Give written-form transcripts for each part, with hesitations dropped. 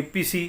APC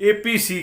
APC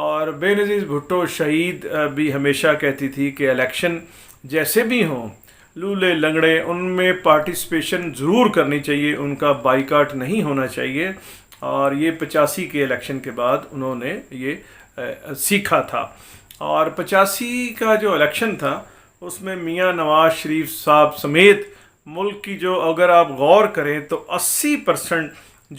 اور بے نظیر بھٹو شہید بھی ہمیشہ کہتی تھی کہ الیکشن جیسے بھی ہوں لولے لنگڑے ان میں پارٹیسپیشن ضرور کرنی چاہیے، ان کا بائیکاٹ نہیں ہونا چاہیے، اور یہ 85 کے الیکشن کے بعد انہوں نے یہ سیکھا تھا۔ اور 85 کا جو الیکشن تھا اس میں میاں نواز شریف صاحب سمیت ملک کی جو اگر آپ غور کریں تو 80%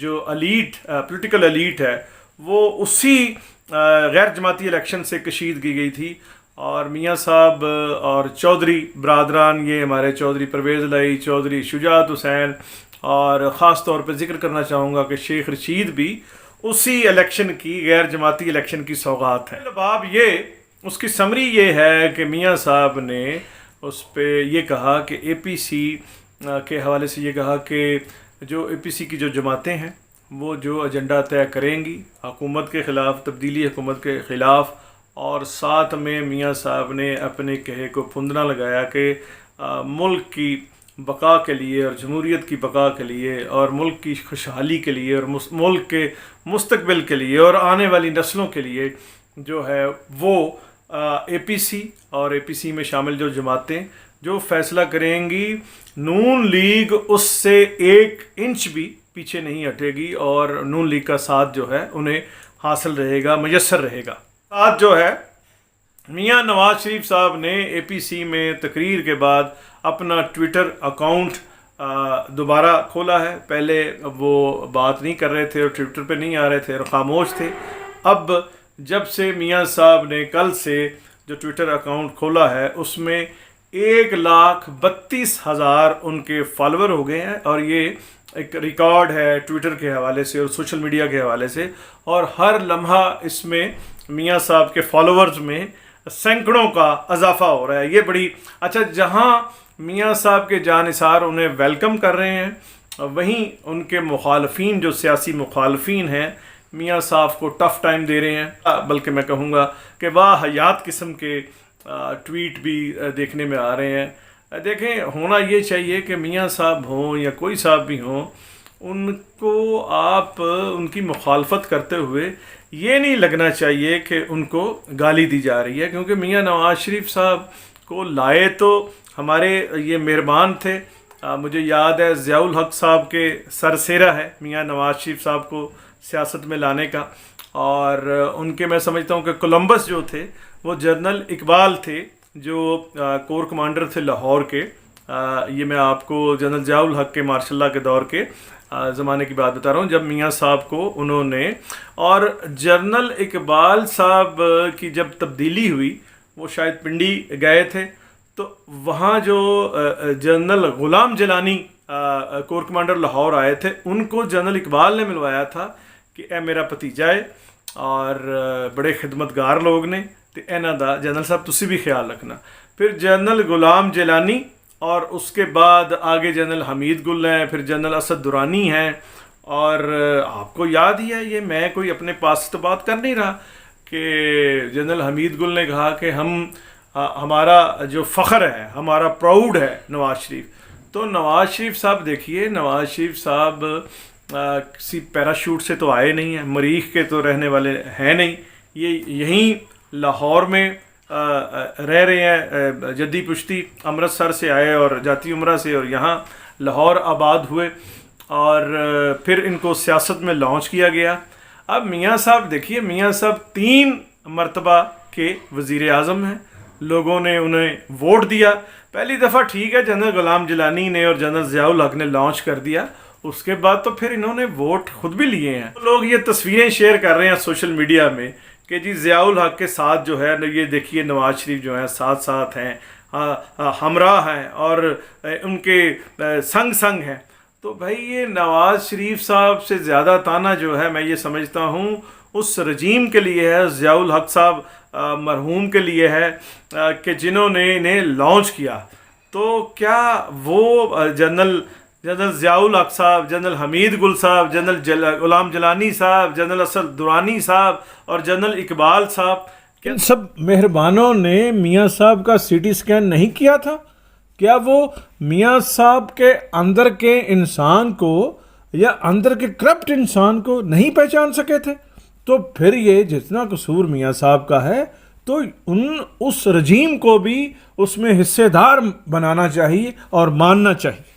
جو ایلیٹ پولیٹیکل ایلیٹ ہے وہ اسی غیر جماعتی الیکشن سے کشید کی گئی تھی، اور میاں صاحب اور چودھری برادران، یہ ہمارے چودھری پرویز الہی، چودھری شجاعت حسین، اور خاص طور پہ ذکر کرنا چاہوں گا کہ شیخ رشید بھی اسی الیکشن کی غیر جماعتی الیکشن کی سوغات ہے۔ اب یہ اس کی سمری یہ ہے کہ میاں صاحب نے اس پہ یہ کہا کہ اے پی سی کے حوالے سے یہ کہا کہ جو اے پی سی کی جو جماعتیں ہیں وہ جو ایجنڈا طے کریں گی حکومت کے خلاف، تبدیلی حکومت کے خلاف، اور ساتھ میں میاں صاحب نے اپنے کہے کو پھندنا لگایا کہ ملک کی بقا کے لیے اور جمہوریت کی بقا کے لیے اور ملک کی خوشحالی کے لیے اور ملک کے مستقبل کے لیے اور آنے والی نسلوں کے لیے جو ہے وہ اے پی سی اور اے پی سی میں شامل جو جماعتیں جو فیصلہ کریں گی، نون لیگ اس سے 1 انچ بھی پیچھے نہیں ہٹے گی، اور نون لیگ کا ساتھ جو ہے انہیں حاصل رہے گا، میسر رہے گا۔ ساتھ جو ہے میاں نواز شریف صاحب نے اے پی سی میں تقریر کے بعد اپنا ٹویٹر اکاؤنٹ دوبارہ کھولا ہے۔ پہلے وہ بات نہیں کر رہے تھے اور ٹویٹر پہ نہیں آ رہے تھے اور خاموش تھے، اب جب سے میاں صاحب نے کل سے جو ٹویٹر اکاؤنٹ کھولا ہے اس میں 1,32,000 ان کے فالوور ہو گئے ہیں، اور یہ ایک ریکارڈ ہے ٹویٹر کے حوالے سے اور سوشل میڈیا کے حوالے سے، اور ہر لمحہ اس میں میاں صاحب کے فالوورز میں سینکڑوں کا اضافہ ہو رہا ہے۔ یہ بڑی اچھا، جہاں میاں صاحب کے جانثار انہیں ویلکم کر رہے ہیں، وہیں ان کے مخالفین جو سیاسی مخالفین ہیں میاں صاحب کو ٹف ٹائم دے رہے ہیں، بلکہ میں کہوں گا کہ واہیات قسم کے ٹویٹ بھی دیکھنے میں آ رہے ہیں۔ دیکھیں، ہونا یہ چاہیے کہ میاں صاحب ہوں یا کوئی صاحب بھی ہوں، ان کو آپ ان کی مخالفت کرتے ہوئے یہ نہیں لگنا چاہیے کہ ان کو گالی دی جا رہی ہے، کیونکہ میاں نواز شریف صاحب کو لائے تو ہمارے یہ مہربان تھے۔ مجھے یاد ہے ضیاء الحق صاحب کے سر سیرا ہے میاں نواز شریف صاحب کو سیاست میں لانے کا، اور ان کے میں سمجھتا ہوں کہ کولمبس جو تھے وہ جنرل اقبال تھے جو کور کمانڈر تھے لاہور کے۔ یہ میں آپ کو جنرل ضیاء الحق کے مارشاء اللہ کے دور کے زمانے کی بات بتا رہا ہوں، جب میاں صاحب کو انہوں نے، اور جنرل اقبال صاحب کی جب تبدیلی ہوئی وہ شاید پنڈی گئے تھے، تو وہاں جو general Ghulam Jilani corps commander Lahore آئے تھے، ان کو جنرل اقبال نے ملوایا تھا کہ اے میرا بھتیجا ہے اور بڑے خدمتگار لوگ نے، تو انہاں دا جنرل صاحب تسی بھی خیال رکھنا۔ پھر جنرل غلام جیلانی، اور اس کے بعد آگے جنرل حمید گل ہیں، پھر جنرل اسد درانی ہیں، اور آپ کو یاد ہی ہے، یہ میں کوئی اپنے پاس تو بات کر نہیں رہا، کہ جنرل حمید گل نے کہا کہ ہمارا جو فخر ہے، ہمارا پراؤڈ ہے نواز شریف۔ تو نواز شریف صاحب دیکھیے، نواز شریف صاحب کسی پیراشوٹ سے تو آئے نہیں ہیں، مریخ کے تو رہنے والے ہیں نہیں، یہ یہیں لاہور میں رہ رہے ہیں، جدی پشتی امرتسر سے آئے اور جاتی عمرہ سے، اور یہاں لاہور آباد ہوئے، اور پھر ان کو سیاست میں لانچ کیا گیا۔ اب میاں صاحب دیکھیے، میاں صاحب 3 مرتبہ کے وزیر اعظم ہیں، لوگوں نے انہیں ووٹ دیا۔ پہلی دفعہ ٹھیک ہے جنرل غلام جیلانی نے اور جنرل ضیاء الحق نے لانچ کر دیا، اس کے بعد تو پھر انہوں نے ووٹ خود بھی لیے ہیں۔ لوگ یہ تصویریں شیئر کر رہے ہیں سوشل میڈیا میں کہ جی ضیاء الحق کے ساتھ جو ہے یہ دیکھیے نواز شریف جو ہیں ساتھ ہیں، ہمراہ ہیں، اور ان کے سنگ ہیں۔ تو بھائی یہ نواز شریف صاحب سے زیادہ تانا جو ہے میں یہ سمجھتا ہوں اس رجیم کے لیے ہے، ضیاء الحق صاحب مرحوم کے لیے ہے، کہ جنہوں نے انہیں لانچ کیا۔ تو کیا وہ جنرل ضیاء الحق صاحب، جنرل حمید گل صاحب، جنرل غلام جیلانی صاحب، جنرل اسد درانی صاحب اور جنرل اقبال صاحب، ان سب مہربانوں نے میاں صاحب کا سی ٹی سکین نہیں کیا تھا؟ کیا وہ میاں صاحب کے اندر کے انسان کو یا اندر کے کرپٹ انسان کو نہیں پہچان سکے تھے؟ تو پھر یہ جتنا قصور میاں صاحب کا ہے تو اس رجیم کو بھی اس میں حصے دار بنانا چاہیے اور ماننا چاہیے.